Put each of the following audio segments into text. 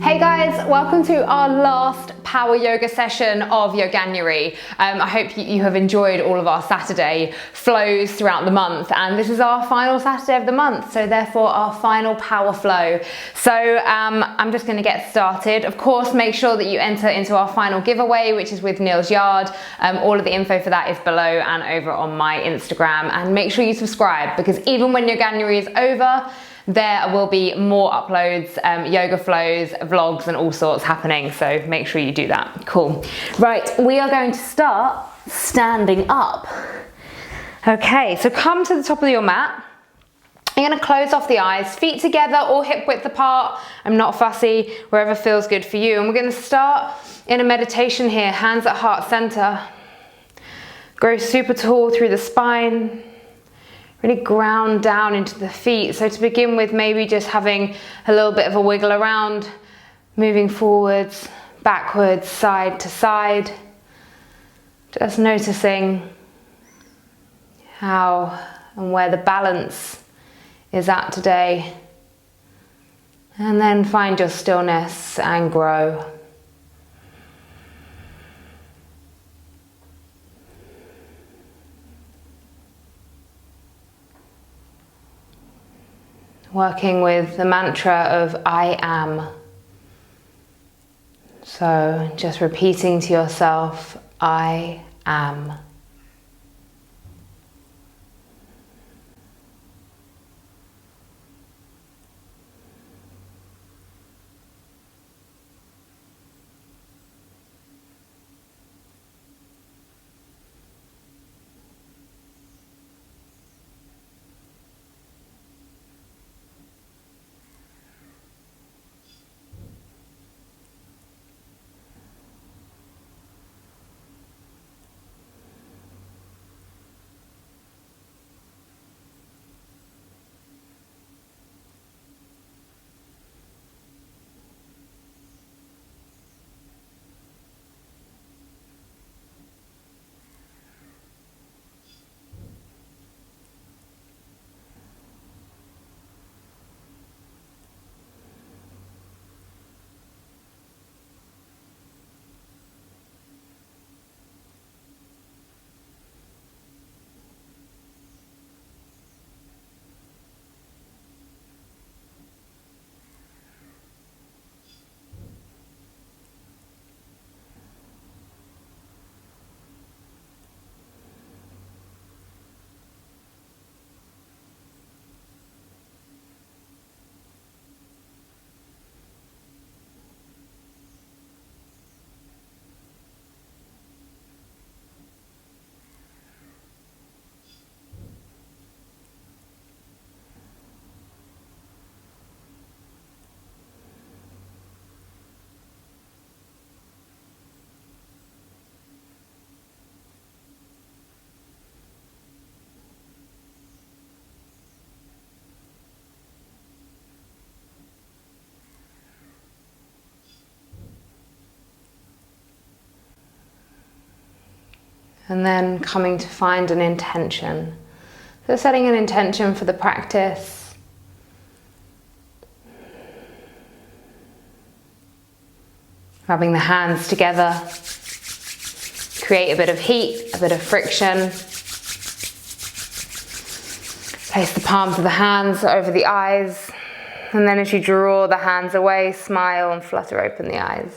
Hey guys, welcome to our last power yoga session of Yoganuary. I hope you have enjoyed all of our Saturday flows throughout the month, and this is our final Saturday of the month, so therefore our final power flow. So I'm just going to get started. Of course, make sure that you enter into our final giveaway, which is with Neil's Yard. All of the info for that is below and over on my Instagram, and make sure you subscribe, because even when Yoganuary is over, there will be more uploads, yoga flows, vlogs and all sorts happening, so make sure you do that. Cool. Right, we are going to start standing up. Okay, so come to the top of your mat. You're going to close off the eyes, feet together or hip width apart. I'm not fussy, wherever feels good for you. And we're going to start in a meditation here, hands at heart center. Grow super tall through the spine. Really ground down into the feet. So to begin with, maybe just having a little bit of a wiggle around, moving forwards, backwards, side to side. Just noticing how and where the balance is at today. And then find your stillness and grow. Working with the mantra of I am. So just repeating to yourself, I am. And then coming to find an intention. So setting an intention for the practice. Rubbing the hands together. Create a bit of heat, a bit of friction. Place the palms of the hands over the eyes. And then as you draw the hands away, smile and flutter open the eyes.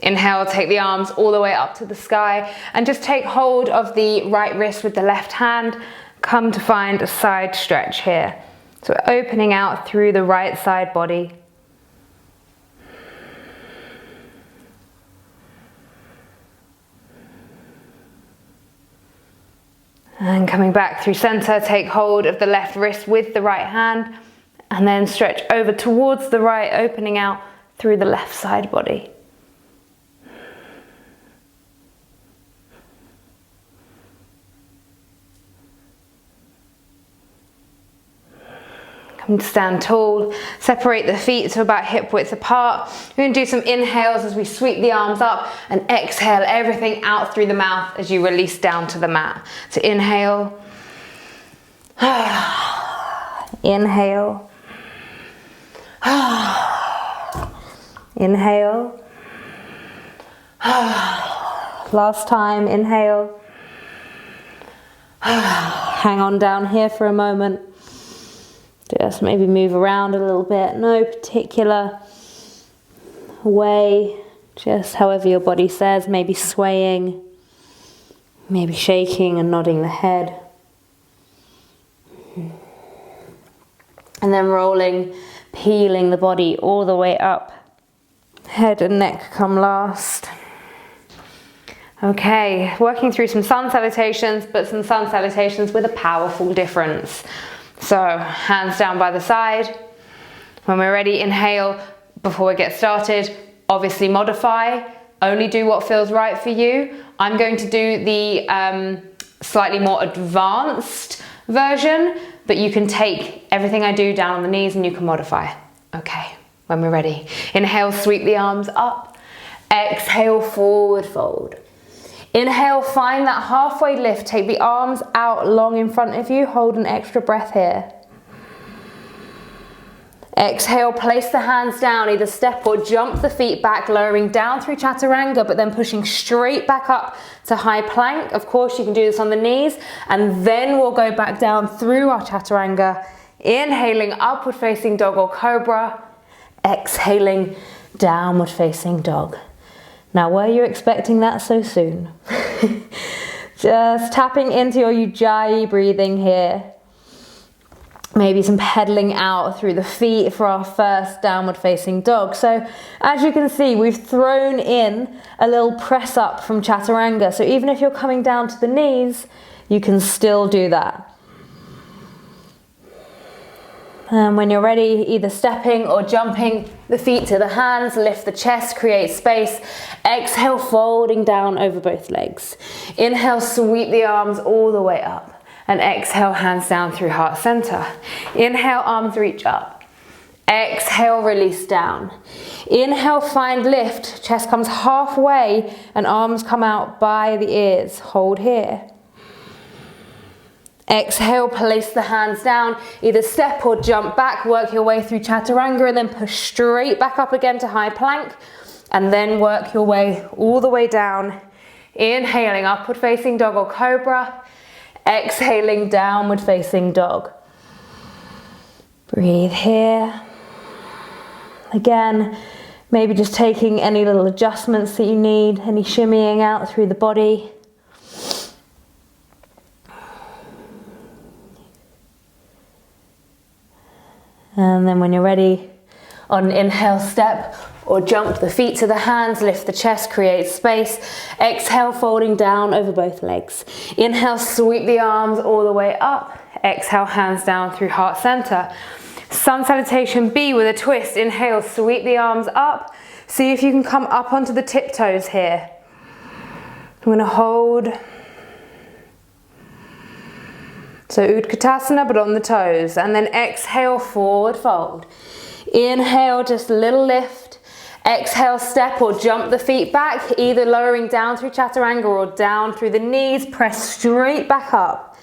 Inhale, take the arms all the way up to the sky and just take hold of the right wrist with the left hand. Come to find a side stretch here. So we're opening out through the right side body. And coming back through center, take hold of the left wrist with the right hand and then stretch over towards the right, opening out through the left side body. Come to stand tall, separate the feet to about hip width apart. We're going to do some inhales as we sweep the arms up and exhale everything out through the mouth as you release down to the mat. So inhale, inhale, Inhale. Last time, inhale. Hang on down here for a moment. Just maybe move around a little bit. No particular way, just however your body says, maybe swaying, maybe shaking and nodding the head. And then rolling, peeling the body all the way up. Head and neck come last. Okay, working through some sun salutations, but some sun salutations with a powerful difference. So, hands down by the side. When we're ready, inhale. Before we get started, obviously modify. Only do what feels right for you. I'm going to do the slightly more advanced version, but you can take everything I do down on the knees and you can modify. Okay, when we're ready. Inhale, sweep the arms up. Exhale, forward fold. Inhale, find that halfway lift. Take the arms out long in front of you. Hold an extra breath here. Exhale, place the hands down. Either step or jump the feet back, lowering down through chaturanga, but then pushing straight back up to high plank. Of course, you can do this on the knees. And then we'll go back down through our chaturanga. Inhaling, upward facing dog or cobra. Exhaling, downward facing dog. Now, were you expecting that so soon? Just tapping into your ujjayi breathing here. Maybe some pedaling out through the feet for our first downward facing dog. So as you can see, we've thrown in a little press up from chaturanga. So even if you're coming down to the knees, you can still do that. And when you're ready, either stepping or jumping the feet to the hands, lift the chest, create space. Exhale, folding down over both legs. Inhale, sweep the arms all the way up. And exhale, hands down through heart center. Inhale, arms reach up. Exhale, release down. Inhale, find lift. Chest comes halfway and arms come out by the ears. Hold here. Exhale, place the hands down, either step or jump back, work your way through chaturanga and then push straight back up again to high plank and then work your way all the way down. Inhaling, upward facing dog or cobra. Exhaling, downward facing dog. Breathe here. Again, maybe just taking any little adjustments that you need, any shimmying out through the body. And then when you're ready, on an inhale, step or jump the feet to the hands, lift the chest, create space. Exhale, folding down over both legs. Inhale, sweep the arms all the way up. Exhale, hands down through heart center. Sun Salutation B with a twist. Inhale, sweep the arms up. See if you can come up onto the tiptoes here. I'm going to hold. So Utkatasana, but on the toes. And then exhale, forward fold. Inhale, just a little lift. Exhale, step or jump the feet back, either lowering down through chaturanga or down through the knees. Press straight back up.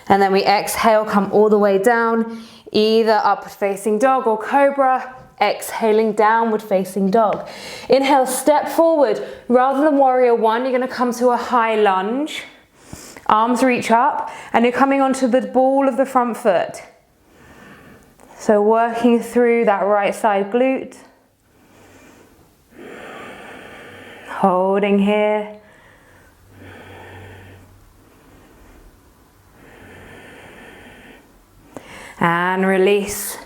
And then we exhale, come all the way down, either upward facing dog or cobra. Exhaling, downward facing dog. Inhale, step forward. Rather than warrior one, you're going to come to a high lunge. Arms reach up and you're coming onto the ball of the front foot. So working through that right side glute. Holding here. And release.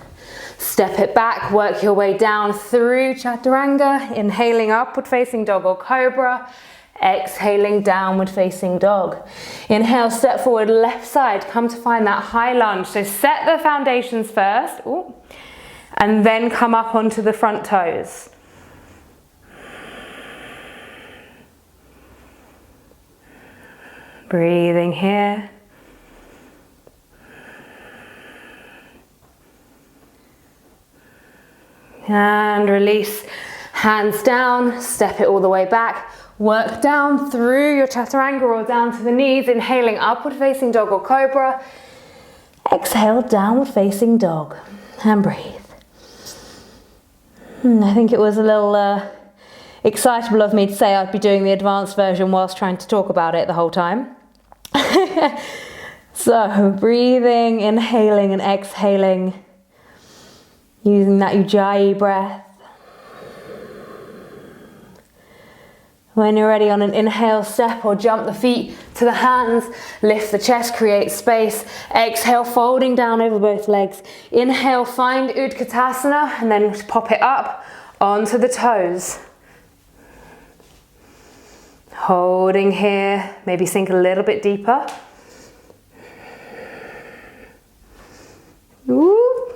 Step it back, work your way down through chaturanga. Inhaling, upward facing dog or cobra. Exhaling, downward facing dog. Inhale, step forward, left side. Come to find that high lunge. So set the foundations first. Ooh, and then come up onto the front toes. Breathing here. And release. Hands down, step it all the way back. Work down through your chaturanga or down to the knees. Inhaling, upward facing dog or cobra. Exhale, downward facing dog. And breathe. I think it was a little excitable of me to say I'd be doing the advanced version whilst trying to talk about it the whole time. So breathing, inhaling and exhaling, using that Ujjayi breath. When you're ready, on an inhale, step or jump the feet to the hands, lift the chest, create space. Exhale, folding down over both legs. Inhale, find Utkatasana and then pop it up onto the toes. Holding here, maybe sink a little bit deeper. Ooh.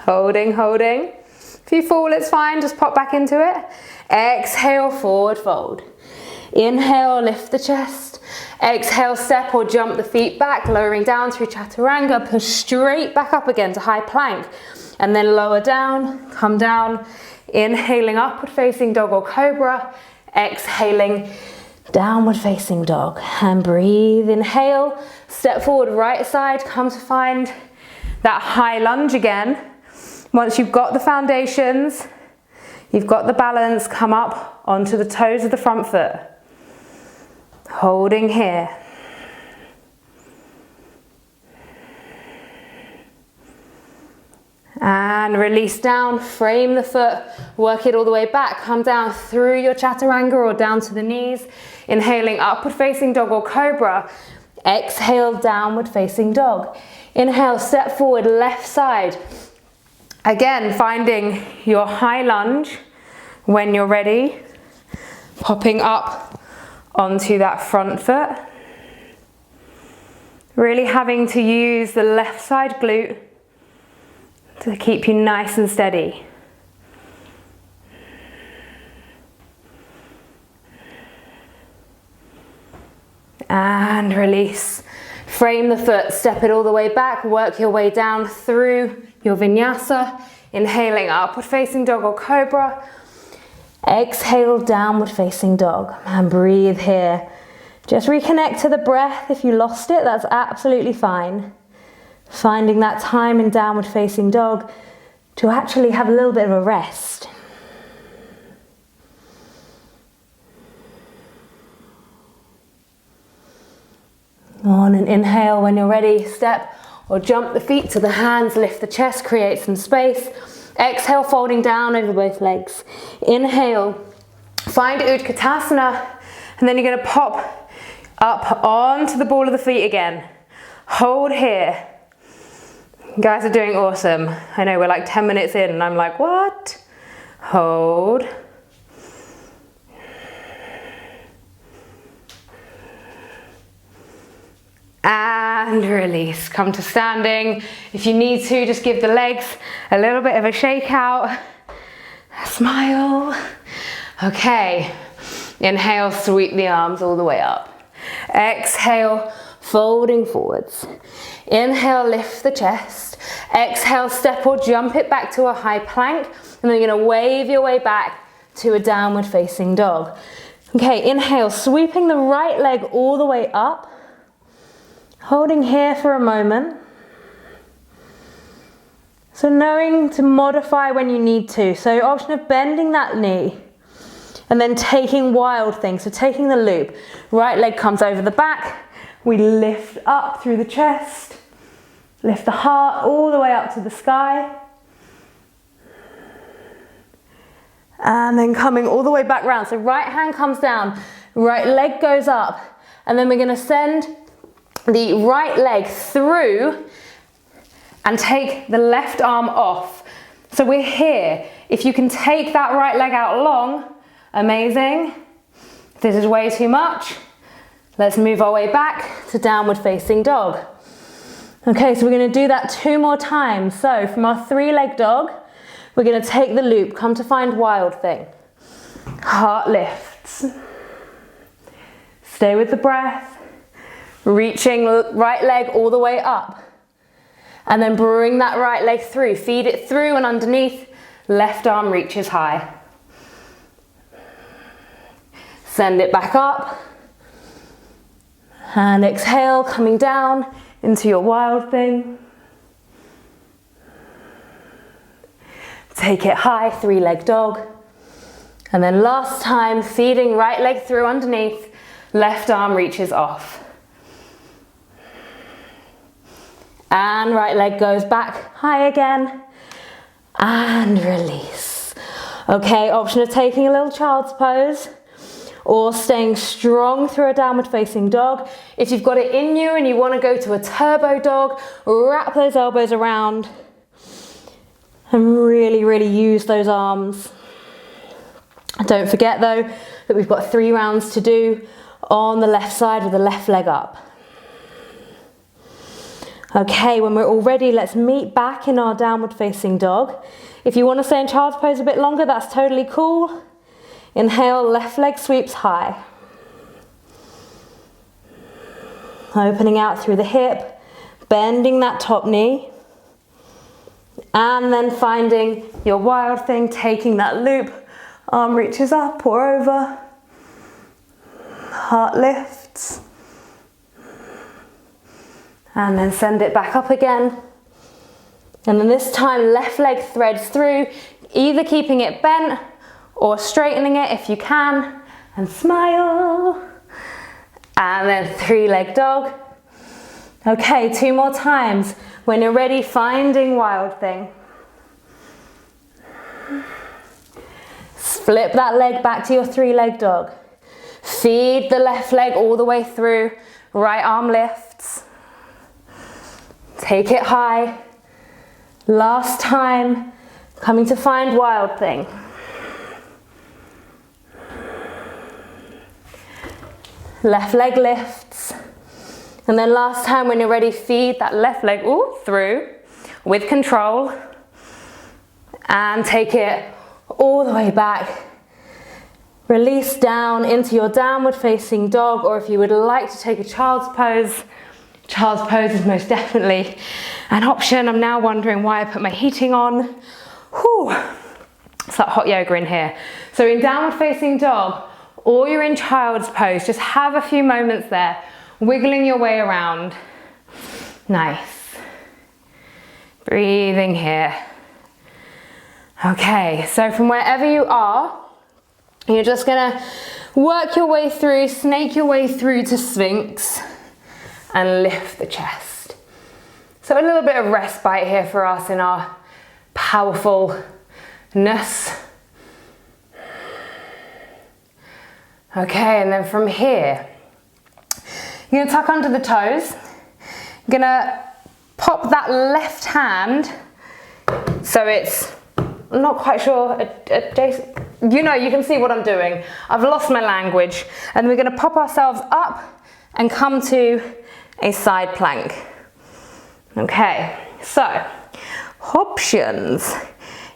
Holding, holding. If you fall, it's fine, just pop back into it. Exhale, forward fold. Inhale, lift the chest. Exhale, step or jump the feet back, lowering down through chaturanga. Push straight back up again to high plank. And then lower down, come down. Inhaling, upward facing dog or cobra. Exhaling, downward facing dog. And breathe, inhale, step forward, right side, come to find that high lunge again. Once you've got the foundations, you've got the balance, come up onto the toes of the front foot. Holding here. And release down, frame the foot, work it all the way back. Come down through your chaturanga or down to the knees. Inhaling, upward facing dog or cobra. Exhale, downward facing dog. Inhale, step forward, left side. Again, finding your high lunge when you're ready. Popping up onto that front foot. Really having to use the left side glute to keep you nice and steady. And release. Frame the foot, step it all the way back, work your way down through your vinyasa. Inhaling, upward facing dog or cobra. Exhale, downward facing dog. And breathe here. Just reconnect to the breath. If you lost it, that's absolutely fine. Finding that time in downward facing dog to actually have a little bit of a rest. On an inhale, when you're ready, step or jump the feet to the hands, lift the chest, create some space. Exhale, folding down over both legs. Inhale, find Utkatasana, and then you're going to pop up onto the ball of the feet again. Hold here. You guys are doing awesome. I know we're like 10 minutes in and I'm like, what? Hold. And release. Come to standing. If you need to, just give the legs a little bit of a shake out. Smile. Okay. Inhale, sweep the arms all the way up. Exhale, folding forwards. Inhale, lift the chest. Exhale, step or jump it back to a high plank. And then you're going to wave your way back to a downward facing dog. Okay, inhale, sweeping the right leg all the way up. Holding here for a moment. So knowing to modify when you need to. So option of bending that knee and then taking wild things. So taking the loop. Right leg comes over the back. We lift up through the chest. Lift the heart all the way up to the sky. And then coming all the way back round. So right hand comes down. Right leg goes up. And then we're going to send the right leg through and take the left arm off. So we're here. If you can take that right leg out long, amazing. If this is way too much, let's move our way back to downward facing dog. Okay, so we're going to do that 2 more times. So from our 3-leg dog, we're going to take the loop, come to find wild thing. Heart lifts. Stay with the breath. Reaching right leg all the way up. And then bring that right leg through. Feed it through and underneath. Left arm reaches high. Send it back up. And exhale, coming down into your wild thing. Take it high, three-leg dog. And then last time, feeding right leg through underneath, left arm reaches off. And right leg goes back, high again. And release. Okay, option of taking a little child's pose or staying strong through a downward facing dog. If you've got it in you and you want to go to a turbo dog, wrap those elbows around and really, really use those arms. Don't forget though that we've got 3 rounds to do on the left side with the left leg up. Okay, when we're all ready, let's meet back in our downward facing dog. If you want to stay in child's pose a bit longer, that's totally cool. Inhale, left leg sweeps high. Opening out through the hip, bending that top knee. And then finding your wild thing, taking that loop. Arm reaches up or over. Heart lifts. And then send it back up again. And then this time, left leg threads through, either keeping it bent or straightening it if you can, and smile. And then 3-leg dog. Okay, 2 more times. When you're ready, finding wild thing. Flip that leg back to your 3-leg dog. Feed the left leg all the way through. Right arm lifts. Take it high. Last time, coming to find wild thing. Left leg lifts. And then last time when you're ready, feed that left leg through with control. And take it all the way back. Release down into your downward facing dog, or if you would like to take a child's pose is most definitely an option. I'm now wondering why I put my heating on. Whew. It's like hot yoga in here. So in downward facing dog, or you're in child's pose, just have a few moments there, wiggling your way around. Nice. Breathing here. Okay, so from wherever you are, you're just gonna work your way through, snake your way through to Sphinx and lift the chest. So a little bit of respite here for us in our powerfulness. Okay, and then from here, you're gonna tuck under the toes. You're gonna pop that left hand so it's, I'm not quite sure, you know, you can see what I'm doing. I've lost my language. And we're gonna pop ourselves up and come to a side plank. Okay, so options.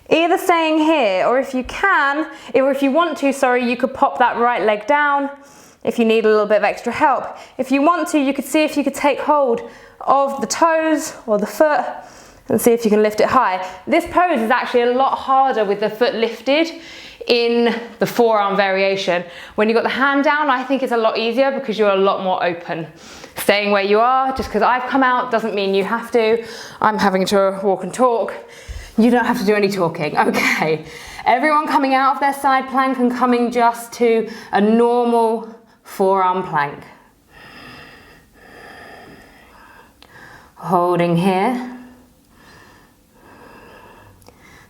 Either staying here, or if you can, or if you want to, sorry, you could pop that right leg down if you need a little bit of extra help. If you want to, you could see if you could take hold of the toes or the foot and see if you can lift it high. This pose is actually a lot harder with the foot lifted in the forearm variation. When you've got the hand down, I think it's a lot easier because you're a lot more open. Staying where you are, just because I've come out doesn't mean you have to. I'm having to walk and talk. You don't have to do any talking. Okay. Everyone coming out of their side plank and coming just to a normal forearm plank. Holding here.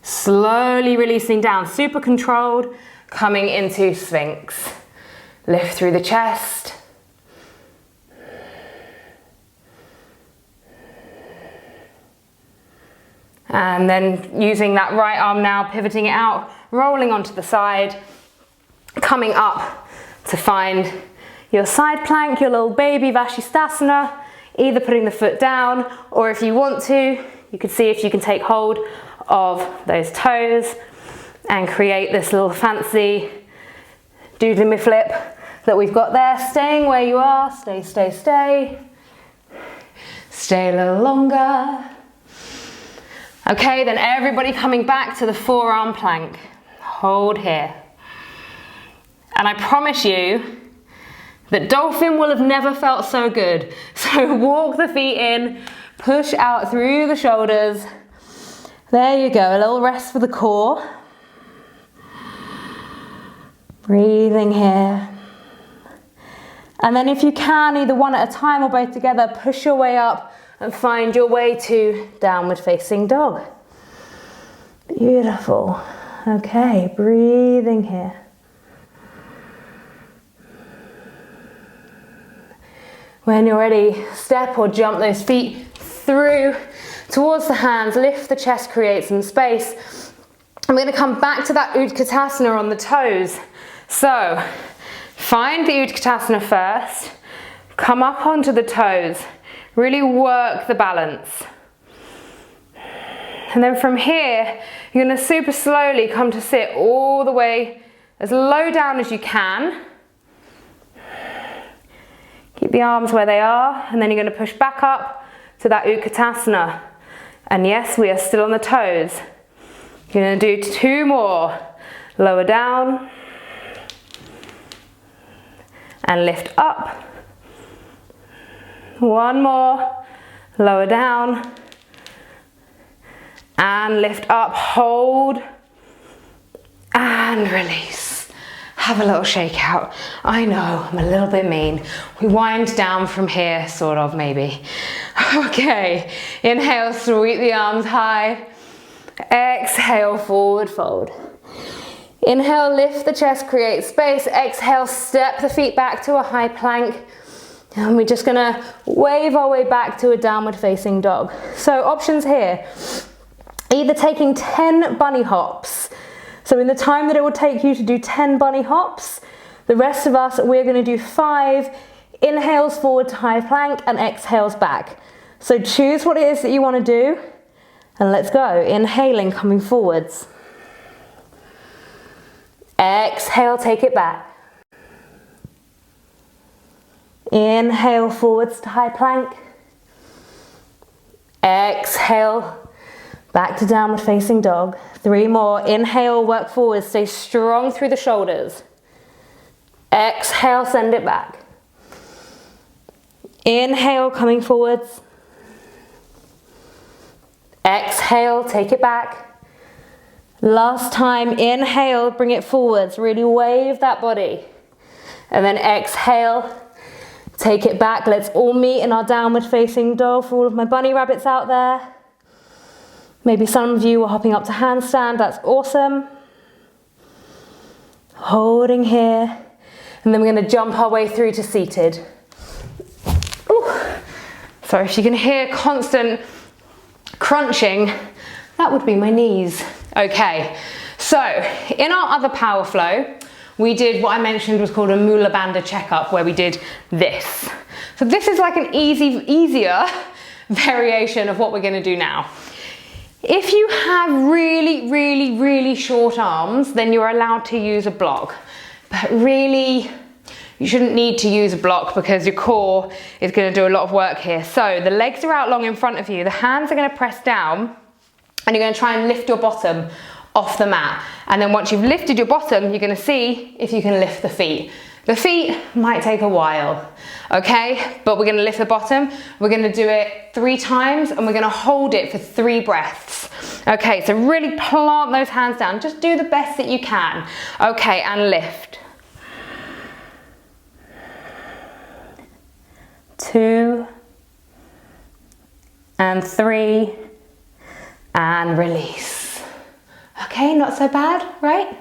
Slowly releasing down, super controlled, coming into Sphinx. Lift through the chest. And then using that right arm now, pivoting it out, rolling onto the side, coming up to find your side plank, your little baby Vashisthasana, either putting the foot down, or if you want to, you can see if you can take hold of those toes and create this little fancy doodly flip that we've got there. Staying where you are, stay, stay, stay. Stay a little longer. Okay, then everybody coming back to the forearm plank. Hold here. And I promise you that dolphin will have never felt so good. So walk the feet in, push out through the shoulders. There you go, a little rest for the core. Breathing here. And then if you can, either one at a time or both together, push your way up and find your way to downward facing dog. Beautiful. Okay, breathing here. When you're ready, step or jump those feet through towards the hands, lift the chest, create some space. I'm going to come back to that Utkatasana on the toes. So, find the Utkatasana first, come up onto the toes, really work the balance. And then from here, you're going to super slowly come to sit all the way as low down as you can. Keep the arms where they are, and then you're going to push back up to that Utkatasana. And yes, we are still on the toes. You're going to do 2 more. Lower down. And lift up. 1 more. Lower down. And lift up. Hold. And release. Have a little shake out. I know, I'm a little bit mean. We wind down from here, sort of, maybe. Okay, inhale, sweep the arms high. Exhale, forward fold. Inhale, lift the chest, create space. Exhale, step the feet back to a high plank. And we're just gonna wave our way back to a downward facing dog. So options here, either taking 10 bunny hops. So in the time that it will take you to do 10 bunny hops, the rest of us, we're gonna do 5 inhales forward to high plank and exhales back. So choose what it is that you wanna do, and let's go. Inhaling, coming forwards. Exhale, take it back. Inhale, forwards to high plank. Exhale, back to downward facing dog. 3 more. Inhale, work forwards. Stay strong through the shoulders. Exhale, send it back. Inhale, coming forwards. Exhale, take it back. Last time, inhale, bring it forwards. Really wave that body. And then exhale, take it back. Let's all meet in our downward facing dog for all of my bunny rabbits out there. Maybe some of you are hopping up to handstand. That's awesome. Holding here. And then we're going to jump our way through to seated. Ooh. Sorry if you can hear constant crunching, that would be my knees. Okay, so in our other power flow, we did what I mentioned was called a Mula Bandha checkup, where we did this. So this is like an easier variation of what we're going to do now. If you have really short arms, then you're allowed to use a block. But really, you shouldn't need to use a block because your core is going to do a lot of work here. So the legs are out long in front of you, the hands are going to press down, and you're going to try and lift your bottom off the mat. And then once you've lifted your bottom, you're going to see if you can lift the feet. The feet might take a while, okay? But we're going to lift the bottom. We're going to do it 3 times, and we're going to hold it for 3 breaths. Okay, so really plant those hands down. Just do the best that you can. Okay, and lift. 2 and 3 and release. Okay, not so bad, right?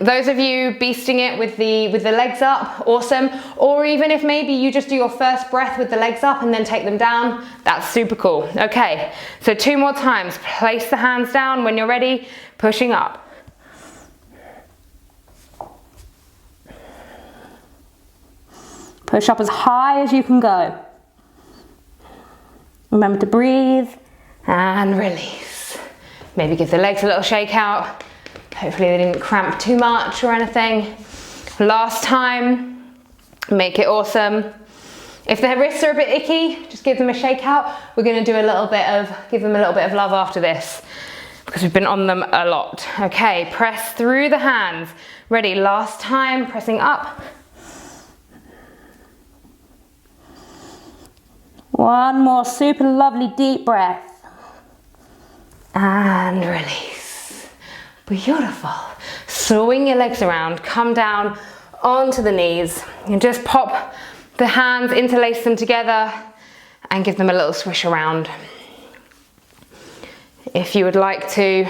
Those of you beasting it with the legs up, awesome. Or even if maybe you just do your first breath with the legs up and then take them down, that's super cool. Okay, so 2 more times. Place the hands down when you're ready, pushing up. Push up as high as you can go. Remember to breathe and release. Maybe give the legs a little shake out. Hopefully they didn't cramp too much or anything. Last time, make it awesome. If their wrists are a bit icky, just give them a shake out. We're gonna do give them a little bit of love after this because we've been on them a lot. Okay, press through the hands. Ready, last time, pressing up. 1 more super lovely deep breath. and release. Beautiful. Swing your legs around, come down onto the knees and just pop the hands, interlace them together and give them a little swish around. If you would like to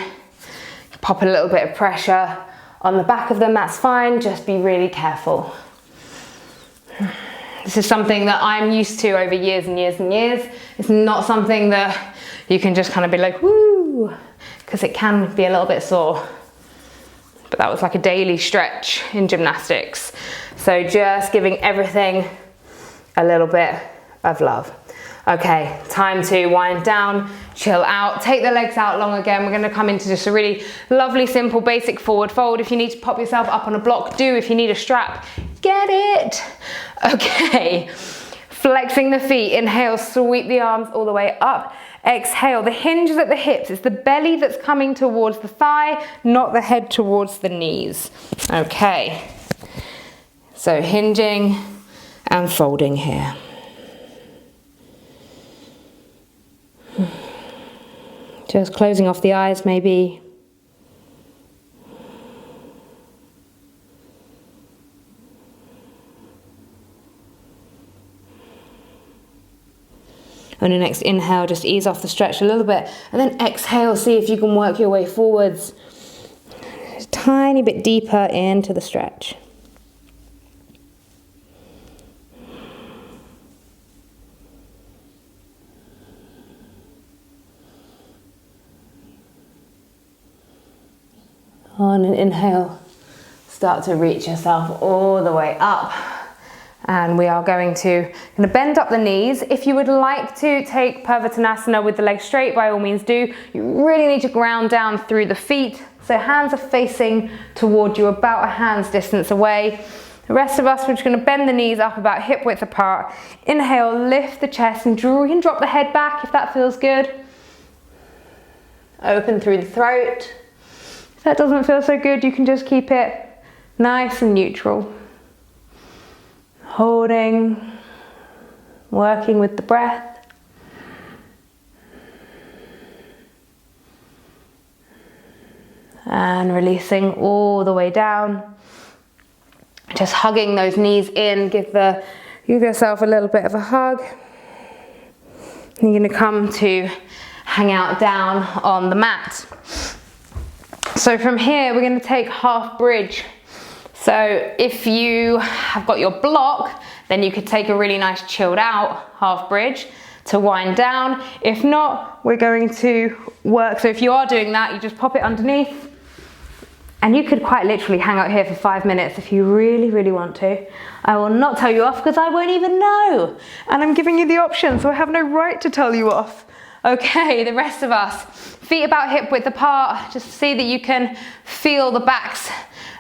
pop a little bit of pressure on the back of them, that's fine, just be really careful. This is something that I'm used to over years and years and years. It's not something that you can just kind of be like, woo, because it can be a little bit sore. But that was like a daily stretch in gymnastics. So just giving everything a little bit of love. Okay, time to wind down, chill out, take the legs out long again. We're gonna come into just a really lovely, simple, basic forward fold. If you need to pop yourself up on a block, do. If you need a strap, get it. Okay, flexing the feet, inhale, sweep the arms all the way up. Exhale, the hinge is at the hips. It's the belly that's coming towards the thigh, not the head towards the knees. Okay, so hinging and folding here. Just closing off the eyes maybe. On your next inhale, just ease off the stretch a little bit, and then exhale, see if you can work your way forwards a tiny bit deeper into the stretch. On an inhale, start to reach yourself all the way up. And we are going to bend up the knees. If you would like to take Purvatanasana with the legs straight, by all means do. You really need to ground down through the feet. So hands are facing toward you, about a hand's distance away. The rest of us, we're just going to bend the knees up about hip width apart. Inhale, lift the chest and you can drop the head back if that feels good. Open through the throat. If that doesn't feel so good, you can just keep it nice and neutral. Holding, working with the breath. And releasing all the way down. Just hugging those knees in, give yourself a little bit of a hug. And you're going to come to hang out down on the mat. So from here, we're going to take half bridge. So if you have got your block, then you could take a really nice chilled out half bridge to wind down. If not, we're going to work. So if you are doing that, you just pop it underneath. And you could quite literally hang out here for 5 minutes if you really, really want to. I will not tell you off because I won't even know. And I'm giving you the option, so I have no right to tell you off. Okay, the rest of us, feet about hip width apart. Just see that you can feel the backs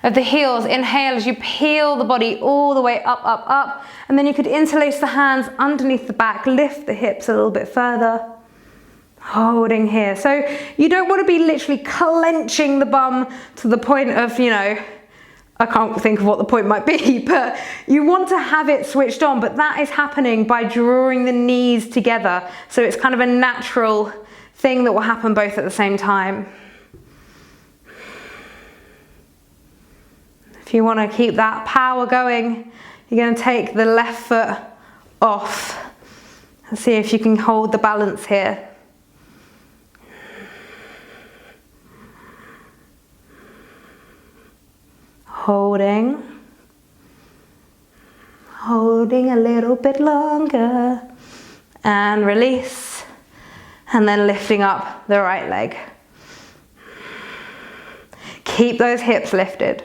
of the heels. Inhale as you peel the body all the way up, up, up. And then you could interlace the hands underneath the back, lift the hips a little bit further. Holding here. So you don't want to be literally clenching the bum to the point of, I can't think of what the point might be, but you want to have it switched on, but that is happening by drawing the knees together. So it's kind of a natural thing that will happen both at the same time. If you want to keep that power going, you're going to take the left foot off and see if you can hold the balance here. Holding a little bit longer and release, and then lifting up the right leg. Keep those hips lifted.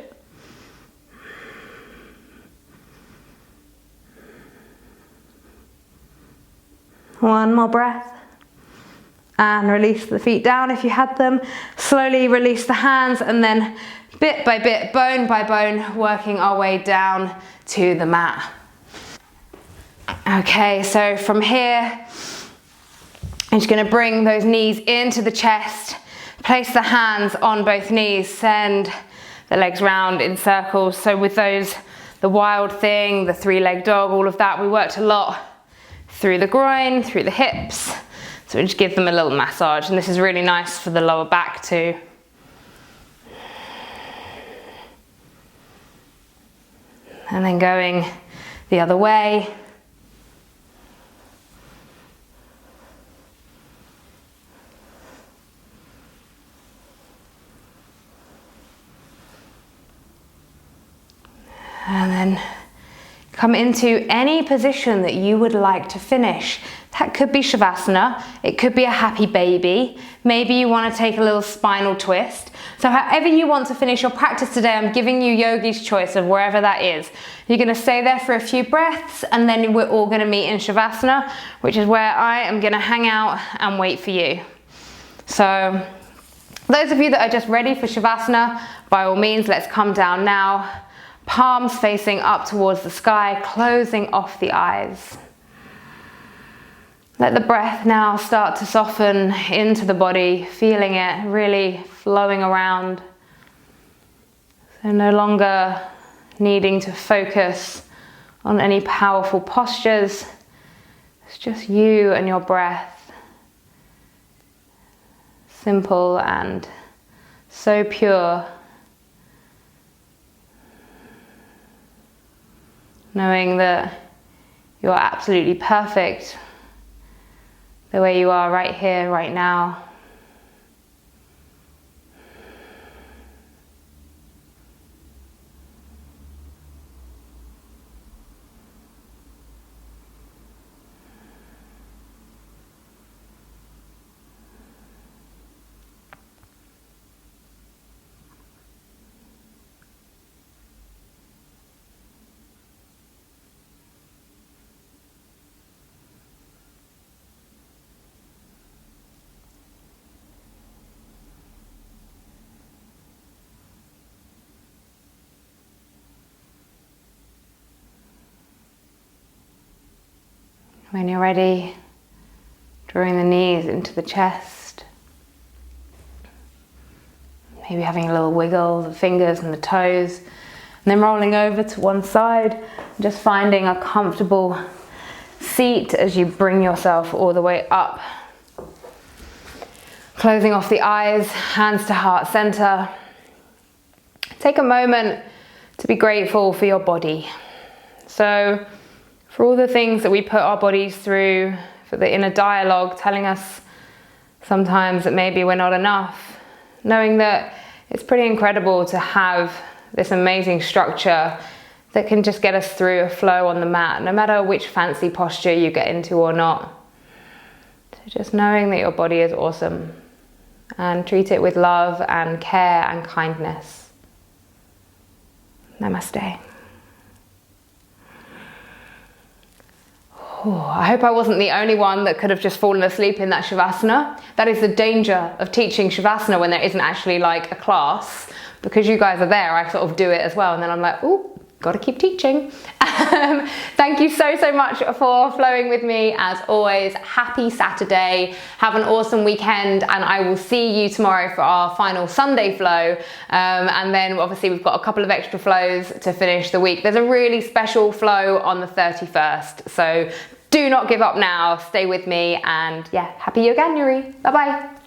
One more breath. And release the feet down if you had them. Slowly release the hands, and then bit by bit, bone by bone, working our way down to the mat. Okay, so from here, I'm just going to bring those knees into the chest, place the hands on both knees, send the legs round in circles. So with those, the wild thing, the 3-leg dog, all of that, we worked a lot through the groin, through the hips, So we just give them a little massage, and this is really nice for the lower back too. And then going the other way. And then come into any position that you would like to finish. That could be Shavasana, it could be a happy baby, maybe you want to take a little spinal twist. So however you want to finish your practice today, I'm giving you yogi's choice of wherever that is. You're going to stay there for a few breaths, and then we're all going to meet in Shavasana, which is where I am going to hang out and wait for you. So those of you that are just ready for Shavasana, by all means, let's come down now. Palms facing up towards the sky, closing off the eyes. Let the breath now start to soften into the body, feeling it really flowing around. So no longer needing to focus on any powerful postures. It's just you and your breath. Simple and so pure. Knowing that you're absolutely perfect the way you are right here, right now. When you're ready, drawing the knees into the chest. Maybe having a little wiggle of the fingers and the toes. And then rolling over to one side. Just finding a comfortable seat as you bring yourself all the way up. Closing off the eyes, hands to heart center. Take a moment to be grateful for your body. So, for all the things that we put our bodies through, for the inner dialogue telling us sometimes that maybe we're not enough, knowing that it's pretty incredible to have this amazing structure that can just get us through a flow on the mat, no matter which fancy posture you get into or not. So just knowing that your body is awesome, and treat it with love and care and kindness. Namaste. I hope I wasn't the only one that could have just fallen asleep in that Shavasana. That is the danger of teaching Shavasana when there isn't actually like a class. Because you guys are there, I sort of do it as well. And then I'm like, ooh, got to keep teaching. Thank you so much for flowing with me. As always, happy Saturday. Have an awesome weekend. And I will see you tomorrow for our final Sunday flow. And then obviously we've got a couple of extra flows to finish the week. There's a really special flow on the 31st. So do not give up now. Stay with me. And yeah, happy Yoganuary. Bye-bye.